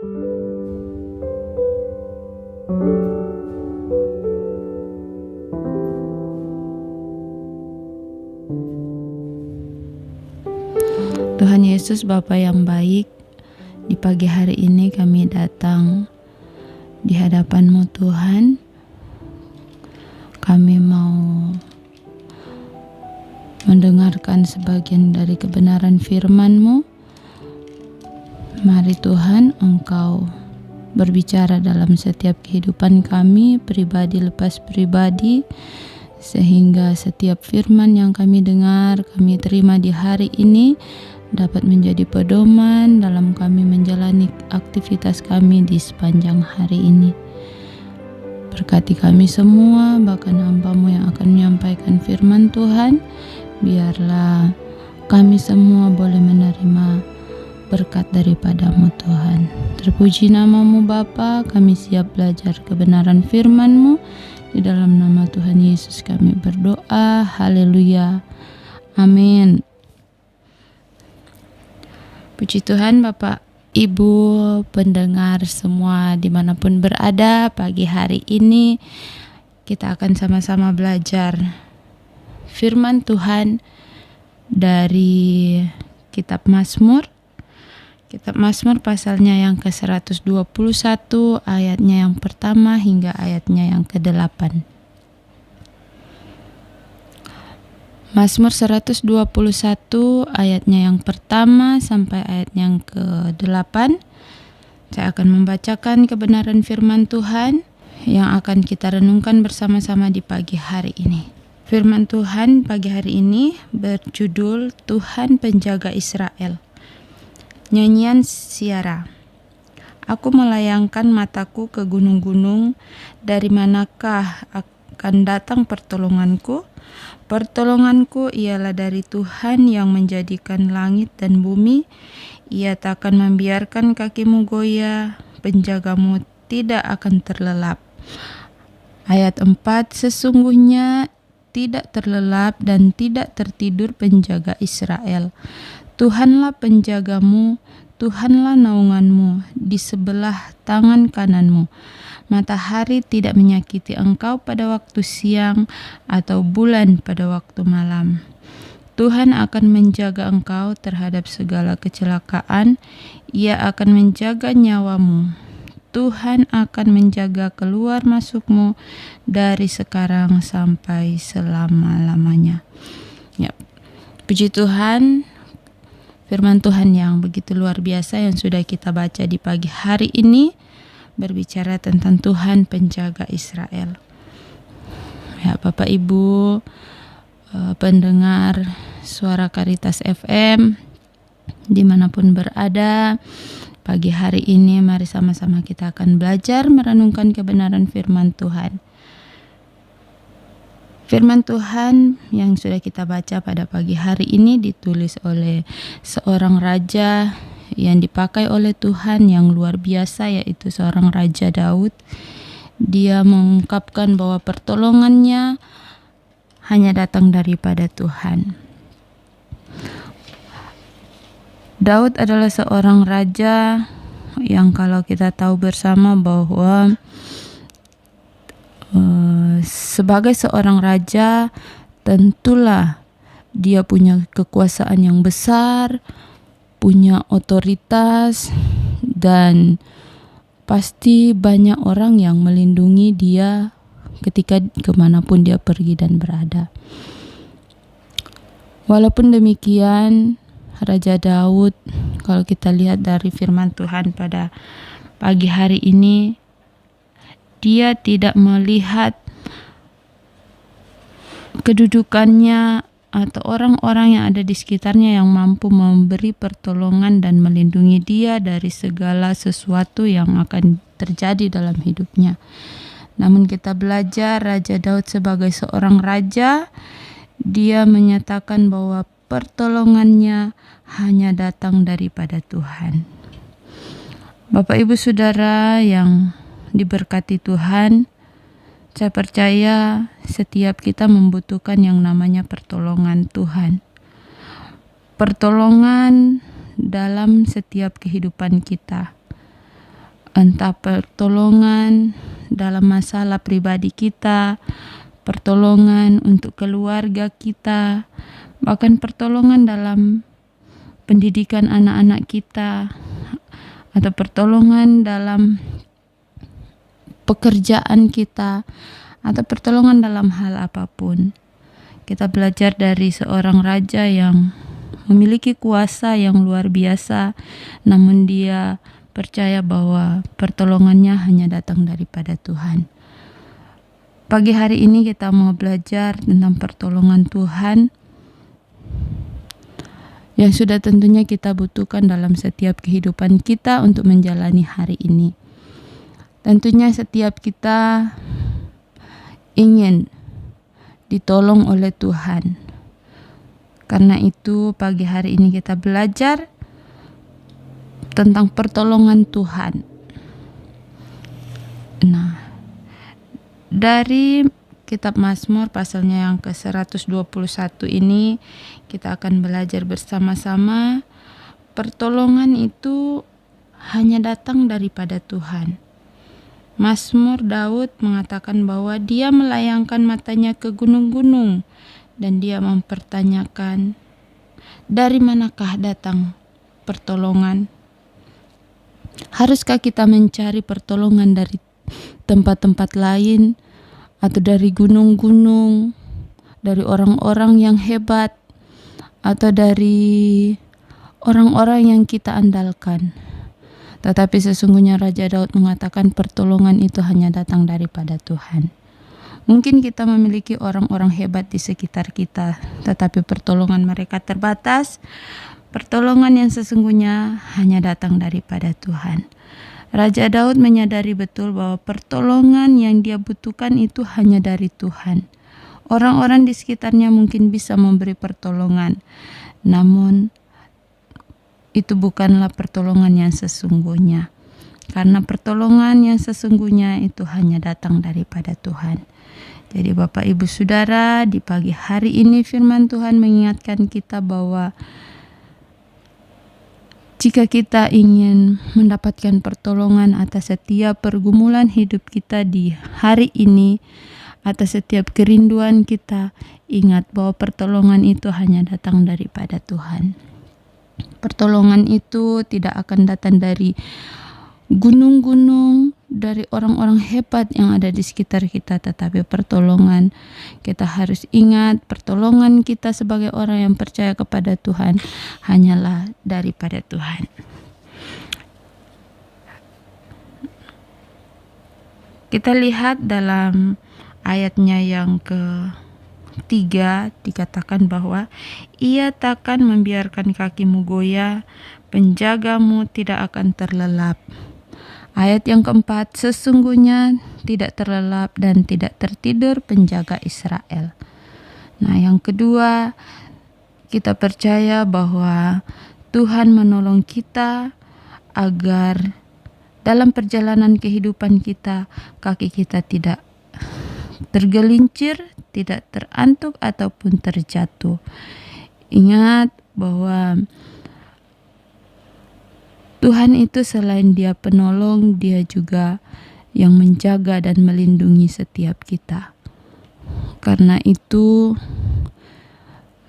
Tuhan Yesus, Bapa yang baik, di pagi hari ini kami datang di hadapan-Mu Tuhan. Kami mau mendengarkan sebagian dari kebenaran firman-Mu. Mari Tuhan, Engkau berbicara dalam setiap kehidupan kami, pribadi lepas pribadi, sehingga setiap firman yang kami dengar, kami terima di hari ini dapat menjadi pedoman dalam kami menjalani aktivitas kami di sepanjang hari ini. Berkati kami semua, bahkan hamba-Mu yang akan menyampaikan firman Tuhan. Biarlah kami semua boleh menerima berkat daripada-Mu Tuhan. Terpuji nama-Mu Bapa, kami siap belajar kebenaran firman-Mu. Di dalam nama Tuhan Yesus kami berdoa. Haleluya. Amin. Puji Tuhan, Bapak, Ibu, pendengar semua dimanapun berada. Pagi hari ini kita akan sama-sama belajar firman Tuhan dari Kitab Mazmur. Kitab Mazmur pasalnya yang ke-121, ayatnya yang pertama hingga ayatnya yang ke-8. Mazmur 121 ayatnya yang pertama sampai ayat yang ke-8. Saya akan membacakan kebenaran firman Tuhan yang akan kita renungkan bersama-sama di pagi hari ini. Firman Tuhan pagi hari ini berjudul Tuhan Penjaga Israel. Nyanyian Siara. Aku melayangkan mataku ke gunung-gunung, dari manakah akan datang pertolonganku? Pertolonganku ialah dari Tuhan yang menjadikan langit dan bumi. Ia takkan membiarkan kakimu goyah, penjagamu tidak akan terlelap. Ayat 4, sesungguhnya tidak terlelap dan tidak tertidur penjaga Israel. Tuhanlah penjagamu, Tuhanlah naunganmu di sebelah tangan kananmu. Matahari tidak menyakiti engkau pada waktu siang, atau bulan pada waktu malam. Tuhan akan menjaga engkau terhadap segala kecelakaan. Ia akan menjaga nyawamu. Tuhan akan menjaga keluar masukmu dari sekarang sampai selama-lamanya. Ya, puji Tuhan, firman Tuhan yang begitu luar biasa yang sudah kita baca di pagi hari ini berbicara tentang Tuhan penjaga Israel. Ya, Bapak Ibu, pendengar Suara Karitas FM dimanapun berada, pagi hari ini mari sama-sama kita akan belajar merenungkan kebenaran firman Tuhan. Firman Tuhan yang sudah kita baca pada pagi hari ini ditulis oleh seorang raja yang dipakai oleh Tuhan yang luar biasa, yaitu seorang Raja Daud. Dia mengungkapkan bahwa pertolongannya hanya datang daripada Tuhan. Daud adalah seorang raja yang kalau kita tahu bersama bahwa sebagai seorang raja tentulah dia punya kekuasaan yang besar, punya otoritas, dan pasti banyak orang yang melindungi dia ketika kemanapun dia pergi dan berada. Walaupun demikian, Raja Daud, kalau kita lihat dari firman Tuhan pada pagi hari ini, dia tidak melihat kedudukannya atau orang-orang yang ada di sekitarnya yang mampu memberi pertolongan dan melindungi dia dari segala sesuatu yang akan terjadi dalam hidupnya. Namun kita belajar Raja Daud sebagai seorang raja, dia menyatakan bahwa pertolongannya hanya datang daripada Tuhan. Bapak Ibu Saudara yang diberkati Tuhan, saya percaya setiap kita membutuhkan yang namanya pertolongan Tuhan. Pertolongan dalam setiap kehidupan kita. entah pertolongan dalam masalah pribadi kita, pertolongan untuk keluarga kita, bahkan pertolongan dalam pendidikan anak-anak kita, atau pertolongan dalam pekerjaan kita, atau pertolongan dalam hal apapun. Kita belajar dari seorang raja yang memiliki kuasa yang luar biasa, namun dia percaya bahwa pertolongannya hanya datang daripada Tuhan. Pagi hari ini kita mau belajar tentang pertolongan Tuhan yang sudah tentunya kita butuhkan dalam setiap kehidupan kita untuk menjalani hari ini. Tentunya setiap kita ingin ditolong oleh Tuhan. Karena itu pagi hari ini kita belajar tentang pertolongan Tuhan. Nah, dari kitab Mazmur pasalnya yang ke-121 ini kita akan belajar bersama-sama pertolongan itu hanya datang daripada Tuhan. Mazmur Daud mengatakan bahwa dia melayangkan matanya ke gunung-gunung dan dia mempertanyakan, dari manakah datang pertolongan? Haruskah kita mencari pertolongan dari tempat-tempat lain atau dari gunung-gunung, dari orang-orang yang hebat, atau dari orang-orang yang kita andalkan? Tetapi sesungguhnya Raja Daud mengatakan pertolongan itu hanya datang daripada Tuhan. Mungkin kita memiliki orang-orang hebat di sekitar kita, tetapi pertolongan mereka terbatas. Pertolongan yang sesungguhnya hanya datang daripada Tuhan. Raja Daud menyadari betul bahwa pertolongan yang dia butuhkan itu hanya dari Tuhan. Orang-orang di sekitarnya mungkin bisa memberi pertolongan, namun itu bukanlah pertolongan yang sesungguhnya. Karena pertolongan yang sesungguhnya itu hanya datang daripada Tuhan. Jadi Bapak Ibu Saudara, di pagi hari ini firman Tuhan mengingatkan kita bahwa jika kita ingin mendapatkan pertolongan atas setiap pergumulan hidup kita di hari ini, atas setiap kerinduan kita, ingat bahwa pertolongan itu hanya datang daripada Tuhan. Pertolongan itu tidak akan datang dari gunung-gunung, dari orang-orang hebat yang ada di sekitar kita, tetapi pertolongan kita harus ingat, pertolongan kita sebagai orang yang percaya kepada Tuhan hanyalah daripada Tuhan. Kita lihat dalam ayatnya yang ke-3 dikatakan bahwa ia takkan membiarkan kakimu goyah, penjagamu tidak akan terlelap. Ayat yang ke-4, sesungguhnya tidak terlelap dan tidak tertidur penjaga Israel. Nah, yang kedua, kita percaya bahwa Tuhan menolong kita agar dalam perjalanan kehidupan kita, kaki kita tidak tergelincir, tidak terantuk ataupun terjatuh. Ingat bahwa Tuhan itu selain Dia penolong, Dia juga yang menjaga dan melindungi setiap kita. Karena itu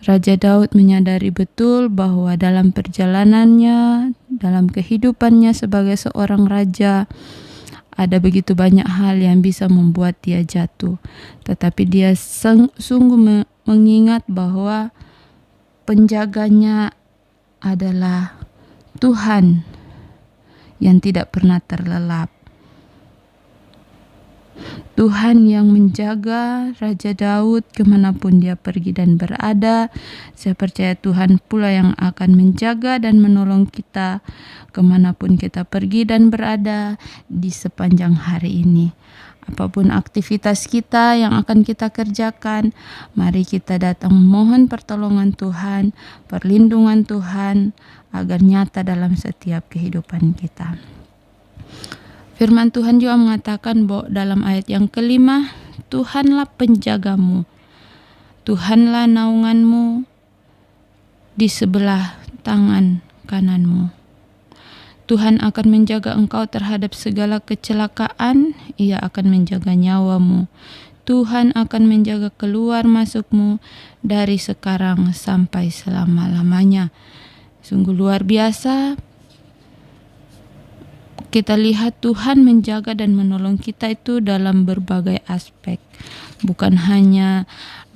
Raja Daud menyadari betul bahwa dalam perjalanannya, dalam kehidupannya sebagai seorang raja, ada begitu banyak hal yang bisa membuat dia jatuh. Tetapi dia sungguh mengingat bahwa penjaganya adalah Tuhan yang tidak pernah terlelap. Tuhan yang menjaga Raja Daud kemanapun dia pergi dan berada. Saya percaya Tuhan pula yang akan menjaga dan menolong kita kemanapun kita pergi dan berada di sepanjang hari ini. Apapun aktivitas kita yang akan kita kerjakan, mari kita datang memohon pertolongan Tuhan, perlindungan Tuhan agar nyata dalam setiap kehidupan kita. Firman Tuhan juga mengatakan bahwa dalam ayat yang ke-5, Tuhanlah penjagamu, Tuhanlah naunganmu di sebelah tangan kananmu. Tuhan akan menjaga engkau terhadap segala kecelakaan, Ia akan menjaga nyawamu. Tuhan akan menjaga keluar masukmu dari sekarang sampai selama-lamanya. Sungguh luar biasa. Kita lihat Tuhan menjaga dan menolong kita itu dalam berbagai aspek. Bukan hanya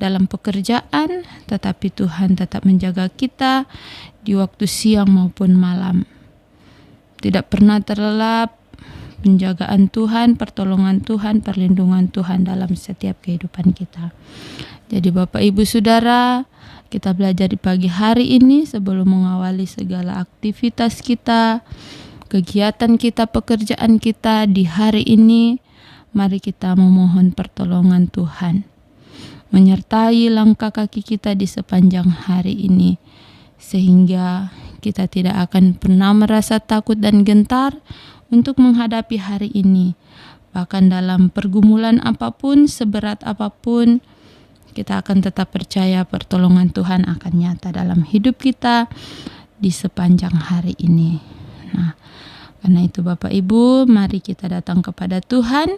dalam pekerjaan, tetapi Tuhan tetap menjaga kita di waktu siang maupun malam. Tidak pernah terlelap penjagaan Tuhan, pertolongan Tuhan, perlindungan Tuhan dalam setiap kehidupan kita. Jadi Bapak Ibu Saudara, kita belajar di pagi hari ini sebelum mengawali segala aktivitas kita, kegiatan kita, pekerjaan kita di hari ini, mari kita memohon pertolongan Tuhan menyertai langkah kaki kita di sepanjang hari ini, sehingga kita tidak akan pernah merasa takut dan gentar untuk menghadapi hari ini. Bahkan dalam pergumulan apapun, seberat apapun, kita akan tetap percaya pertolongan Tuhan akan nyata dalam hidup kita di sepanjang hari ini. Nah, karena itu Bapak Ibu, mari kita datang kepada Tuhan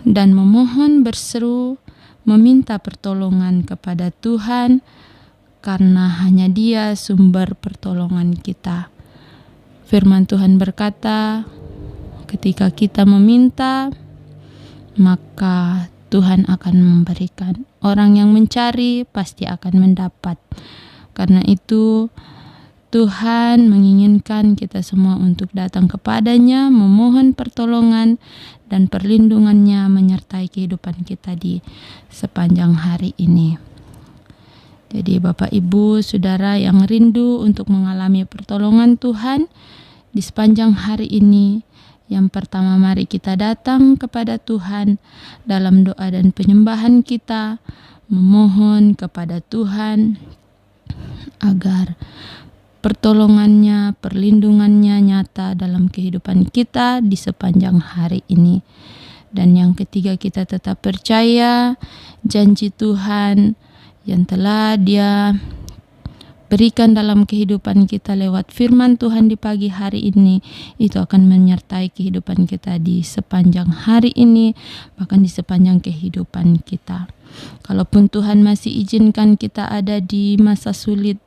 dan memohon, berseru, meminta pertolongan kepada Tuhan, karena hanya Dia sumber pertolongan kita. Firman Tuhan berkata, ketika kita meminta, maka Tuhan akan memberikan. Orang yang mencari pasti akan mendapat. Karena itu Tuhan menginginkan kita semua untuk datang kepadanya, memohon pertolongan dan perlindungannya menyertai kehidupan kita di sepanjang hari ini. Jadi Bapak Ibu Saudara yang rindu untuk mengalami pertolongan Tuhan di sepanjang hari ini, yang pertama mari kita datang kepada Tuhan dalam doa dan penyembahan kita, memohon kepada Tuhan agar pertolongannya, perlindungannya nyata dalam kehidupan kita di sepanjang hari ini. Dan yang ketiga, kita tetap percaya janji Tuhan yang telah Dia berikan dalam kehidupan kita lewat firman Tuhan di pagi hari ini, itu akan menyertai kehidupan kita di sepanjang hari ini, bahkan di sepanjang kehidupan kita. Kalaupun Tuhan masih izinkan kita ada di masa sulit,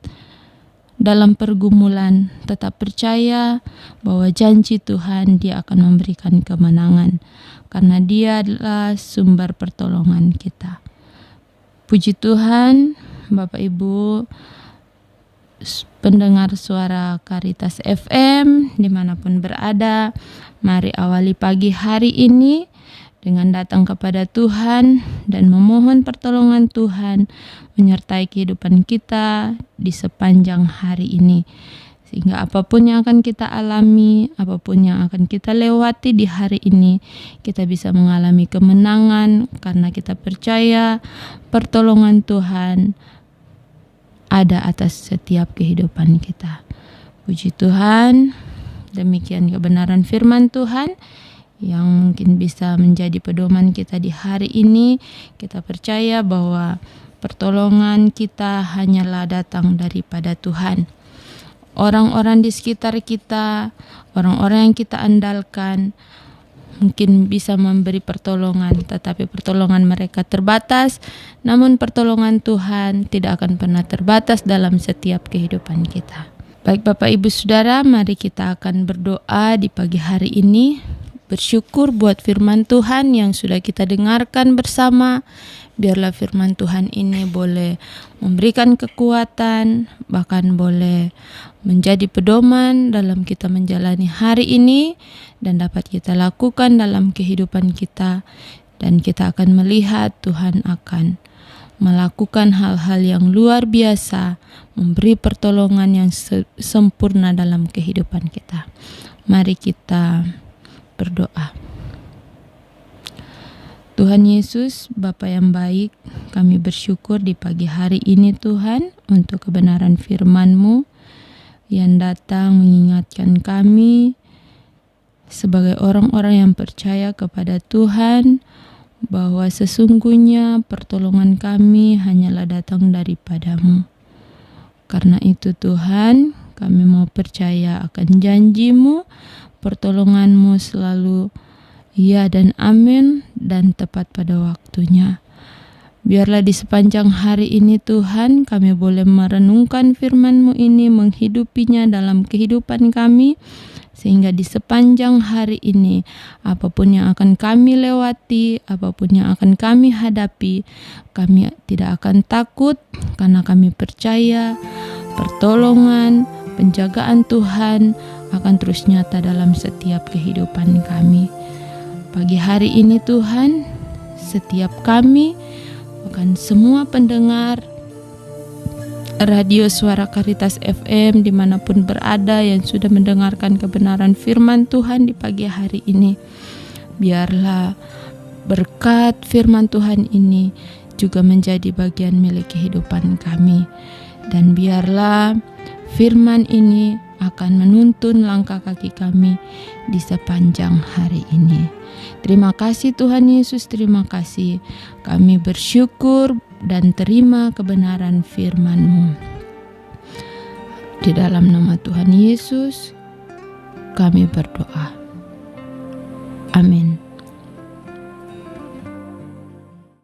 dalam pergumulan, tetap percaya bahwa janji Tuhan, Dia akan memberikan kemenangan, karena Dia adalah sumber pertolongan kita. Puji Tuhan, Bapak Ibu pendengar suara Karitas FM dimanapun berada, mari awali pagi hari ini dengan datang kepada Tuhan dan memohon pertolongan Tuhan menyertai kehidupan kita di sepanjang hari ini, sehingga apapun yang akan kita alami, apapun yang akan kita lewati di hari ini, kita bisa mengalami kemenangan karena kita percaya pertolongan Tuhan ada atas setiap kehidupan kita. Puji Tuhan, demikian kebenaran firman Tuhan yang mungkin bisa menjadi pedoman kita di hari ini. Kita percaya bahwa pertolongan kita hanyalah datang daripada Tuhan. Orang-orang di sekitar kita, orang-orang yang kita andalkan, mungkin bisa memberi pertolongan, tetapi pertolongan mereka terbatas. Namun pertolongan Tuhan tidak akan pernah terbatas dalam setiap kehidupan kita. Baik Bapak Ibu Saudara, mari kita akan berdoa di pagi hari ini. Bersyukur buat firman Tuhan yang sudah kita dengarkan bersama. Biarlah firman Tuhan ini boleh memberikan kekuatan, bahkan boleh menjadi pedoman dalam kita menjalani hari ini, dan dapat kita lakukan dalam kehidupan kita. Dan kita akan melihat Tuhan akan melakukan hal-hal yang luar biasa, memberi pertolongan yang sempurna dalam kehidupan kita. Mari kita berdoa. Tuhan Yesus, Bapa yang baik, kami bersyukur di pagi hari ini Tuhan untuk kebenaran firman-Mu yang datang mengingatkan kami sebagai orang-orang yang percaya kepada Tuhan bahwa sesungguhnya pertolongan kami hanyalah datang daripada-Mu. Karena itu Tuhan, kami mau percaya akan janji-Mu, pertolongan-Mu selalu ya dan amin dan tepat pada waktunya. Biarlah di sepanjang hari ini Tuhan kami boleh merenungkan firman-Mu ini, menghidupinya dalam kehidupan kami, sehingga di sepanjang hari ini apapun yang akan kami lewati, apapun yang akan kami hadapi, kami tidak akan takut karena kami percaya pertolongan, penjagaan Tuhan akan terus nyata dalam setiap kehidupan kami. Pagi hari ini Tuhan, setiap kami, bahkan semua pendengar Radio Suara Karitas FM dimanapun berada yang sudah mendengarkan kebenaran firman Tuhan di pagi hari ini, biarlah berkat firman Tuhan ini juga menjadi bagian milik kehidupan kami, dan biarlah firman ini akan menuntun langkah kaki kami di sepanjang hari ini. Terima kasih Tuhan Yesus, terima kasih. Kami bersyukur dan terima kebenaran firman-Mu. Di dalam nama Tuhan Yesus, kami berdoa. Amin.